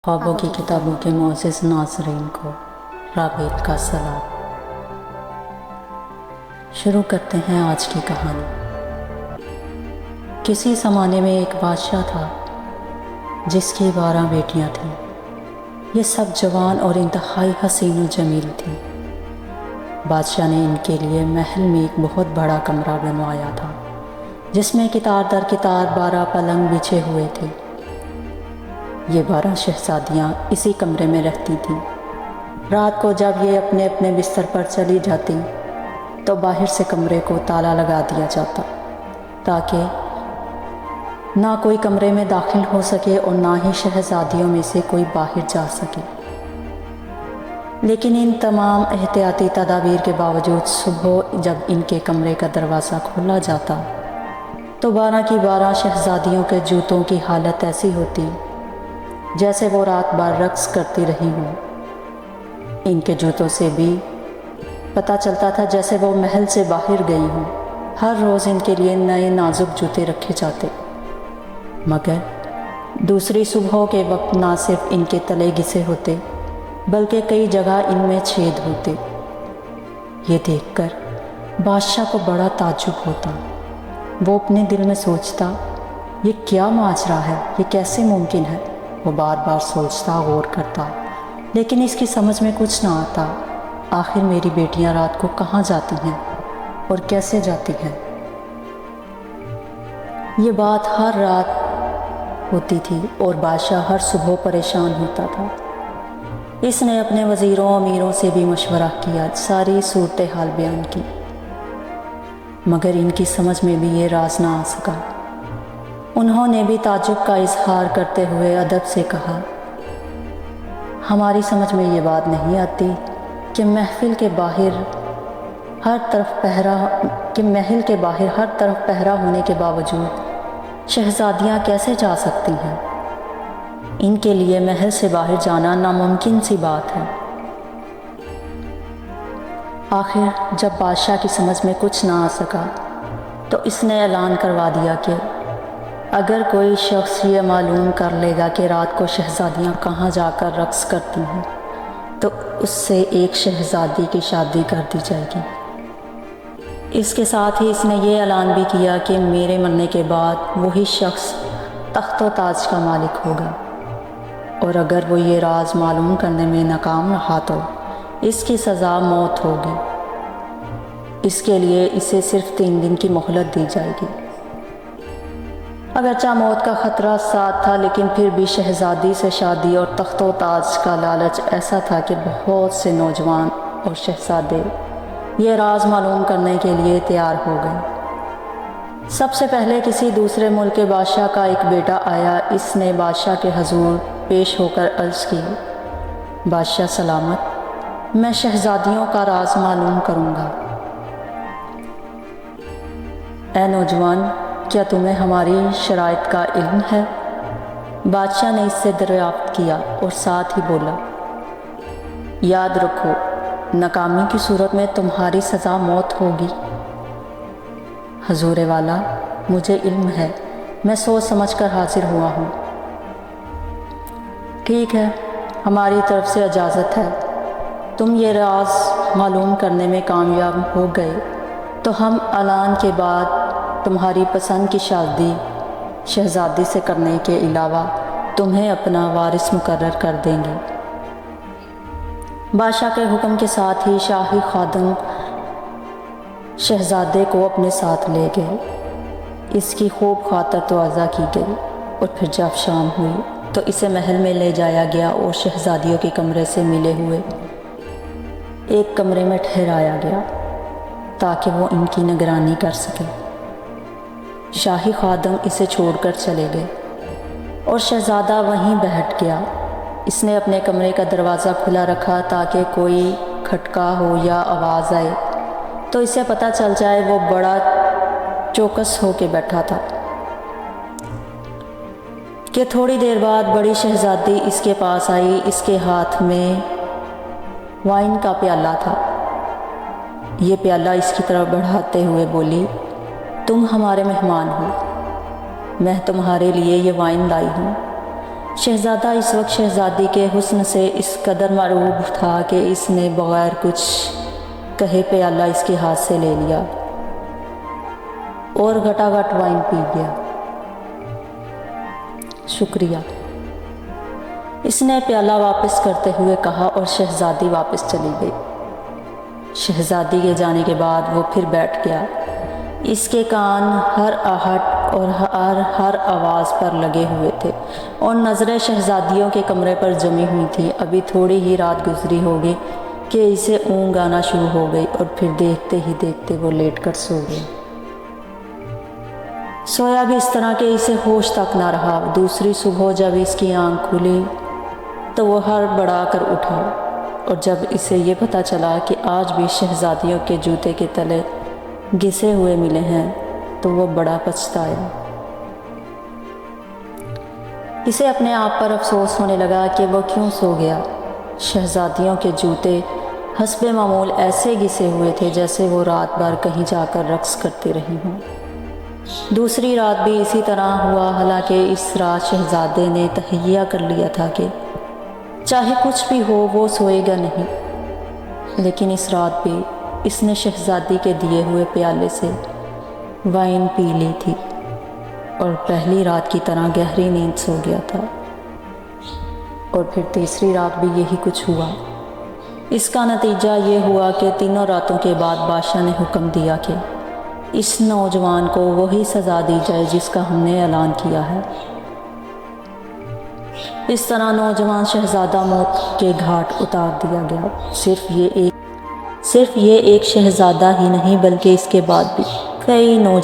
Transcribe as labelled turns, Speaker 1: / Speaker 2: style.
Speaker 1: ख्वाबों की किताबों के मुअज़्ज़िज़ नाज़रीन को राबेल का सलाम। शुरू करते हैं आज की कहानी। किसी ज़माने में एक बादशाह था जिसकी 12 बेटियां थीं। ये सब जवान और इंतहाई हसीन व जमील थीं। बादशाह ने इनके लिए महल में एक बहुत बड़ा कमरा बनवाया था जिसमें कितार दर कितार 12 पलंग बिछे हुए थे। ये 12 शहज़ादियाँ इसी कमरे में रहती थीं। रात को जब ये अपने अपने बिस्तर पर चली जाती तो बाहर से कमरे को ताला लगा दिया जाता ताकि ना कोई कमरे में दाखिल हो सके और ना ही शहज़ादियों में से कोई बाहर जा सके। लेकिन इन तमाम एहतियाती तदाबीर के बावजूद सुबह जब इनके कमरे का दरवाज़ा खोला जाता तो 12 की 12 शहज़ादियों के जूतों की हालत ऐसी होती जैसे वो रात भर रक्स करती रही हों। इनके जूतों से भी पता चलता था जैसे वो महल से बाहर गई हों। हर रोज़ इनके लिए नए नाजुक जूते रखे जाते, मगर दूसरी सुबह के वक्त ना सिर्फ इनके तले घिसे होते बल्कि कई जगह इनमें छेद होते। ये देखकर बादशाह को बड़ा ताज्जुब होता। वो अपने दिल में सोचता, ये क्या माजरा है, ये कैसे मुमकिन है। वो बार बार सोचता, गौर करता, लेकिन इसकी समझ में कुछ ना आता। आखिर मेरी बेटियां रात को कहाँ जाती हैं और कैसे जाती हैं। ये बात हर रात होती थी और बादशाह हर सुबह परेशान होता था। इसने अपने वज़ीरों अमीरों से भी मशवरा किया, सारी सूरत हाल बयान की, मगर इनकी समझ में भी ये राज ना आ सका। उन्होंने भी ताज्जुब का इजहार करते हुए अदब से कहा, हमारी समझ में ये बात नहीं आती कि महल के बाहर हर तरफ पहरा होने के बावजूद शहज़ादियाँ कैसे जा सकती हैं। इनके लिए महल से बाहर जाना नामुमकिन सी बात है। आखिर जब बादशाह की समझ में कुछ ना आ सका तो इसने ऐलान करवा दिया कि अगर कोई शख्स ये मालूम कर लेगा कि रात को शहज़ादियाँ कहाँ जाकर रक्स करती हैं तो उससे एक शहज़ादी की शादी कर दी जाएगी। इसके साथ ही इसने ये ऐलान भी किया कि मेरे मरने के बाद वही शख्स तख्त व ताज का मालिक होगा, और अगर वो ये राज मालूम करने में नाकाम रहा तो इसकी सज़ा मौत होगी। इसके लिए इसे सिर्फ 3 दिन की मोहलत दी जाएगी। अगरचा मौत का ख़तरा साथ था, लेकिन फिर भी शहज़ादी से शादी और तख्त व ताज का लालच ऐसा था कि बहुत से नौजवान और शहज़ादे ये राज मालूम करने के लिए तैयार हो गए। सबसे पहले किसी दूसरे मुल्क के बादशाह का एक बेटा आया। इसने बादशाह के हजूर पेश होकर अर्ज़ की, बादशाह सलामत, मैं शहज़ादियों का राज मालूम करूँगा। ऐ नौजवान, क्या तुम्हें हमारी शराइत का इल्म है? बादशाह ने इससे दरियाफ्त किया और साथ ही बोला, याद रखो, नाकामी की सूरत में तुम्हारी सज़ा मौत होगी। हजूर वाला, मुझे इल्म है, मैं सोच समझ कर हाजिर हुआ हूँ। ठीक है, हमारी तरफ से इजाज़त है। तुम ये राज मालूम करने में कामयाब हो गए तो हम ऐलान के बाद तुम्हारी पसंद की शादी शहज़ादी से करने के अलावा तुम्हें अपना वारिस मुकर्रर कर देंगे। बादशाह के हुक्म के साथ ही शाही खादम शहज़ादे को अपने साथ ले गए। इसकी खूब खातर तवाज़ा की गई और फिर जब शाम हुई तो इसे महल में ले जाया गया और शहज़ादियों के कमरे से मिले हुए एक कमरे में ठहराया गया ताकि वो इनकी निगरानी कर सके। शाही खादम इसे छोड़कर चले गए और शहज़ादा वहीं बैठ गया। इसने अपने कमरे का दरवाज़ा खुला रखा ताकि कोई खटका हो या आवाज़ आए तो इसे पता चल जाए। वो बड़ा चौकस होकर बैठा था कि थोड़ी देर बाद बड़ी शहज़ादी इसके पास आई। इसके हाथ में वाइन का प्याला था। ये प्याला इसकी तरफ बढ़ाते हुए बोली, तुम हमारे मेहमान हो, मैं तुम्हारे लिए ये वाइन लाई हूँ। شہزادہ اس وقت شہزادی کے حسن سے اس قدر مرعوب تھا کہ اس نے بغیر کچھ کہے پیالہ اس کے ہاتھ سے لے لیا اور گھٹا گھٹ وائن پی گیا۔ شکریہ، اس نے پیالہ واپس کرتے ہوئے کہا اور شہزادی واپس چلی گئی۔ شہزادی کے جانے کے بعد وہ پھر بیٹھ گیا۔ اس کے کان ہر آہٹ اور ہر آواز پر لگے ہوئے تھے اور نظریں شہزادیوں کے کمرے پر جمی ہوئی تھیں۔ ابھی تھوڑی ہی رات گزری ہوگی کہ اسے اونگ آنا شروع ہو گئی اور پھر دیکھتے ہی دیکھتے وہ لیٹ کر سو گیا۔ سویا بھی اس طرح کہ اسے ہوش تک نہ رہا۔ دوسری صبح جب اس کی آنکھ کھلی تو وہ ہڑبڑا کر اٹھا، اور جب اسے یہ پتہ چلا کہ آج بھی شہزادیوں کے جوتے کے تلے گھسے ہوئے ملے ہیں تو وہ بڑا پچھتایا۔ اسے اپنے آپ پر افسوس ہونے لگا کہ وہ کیوں سو گیا۔ شہزادیوں کے جوتے حسب معمول ایسے گھسے ہوئے تھے جیسے وہ رات بھر کہیں جا کر رقص کرتی رہی ہوں۔ دوسری رات بھی اسی طرح ہوا، حالانکہ اس رات شہزادے نے تہیہ کر لیا تھا کہ چاہے کچھ بھی ہو وہ سوئے گا نہیں، لیکن اس رات بھی اس نے شہزادی کے دیے ہوئے پیالے سے وائن پی لی تھی اور پہلی رات کی طرح گہری نیند سو گیا تھا۔ اور پھر تیسری رات بھی یہی کچھ ہوا۔ اس کا نتیجہ یہ ہوا کہ تینوں راتوں کے بعد بادشاہ نے حکم دیا کہ اس نوجوان کو وہی سزا دی جائے جس کا ہم نے اعلان کیا ہے۔ اس طرح نوجوان شہزادہ موت کے گھاٹ اتار دیا گیا۔ صرف یہ ایک شہزادہ ہی نہیں بلکہ اس کے بعد بھی کئی نوجوان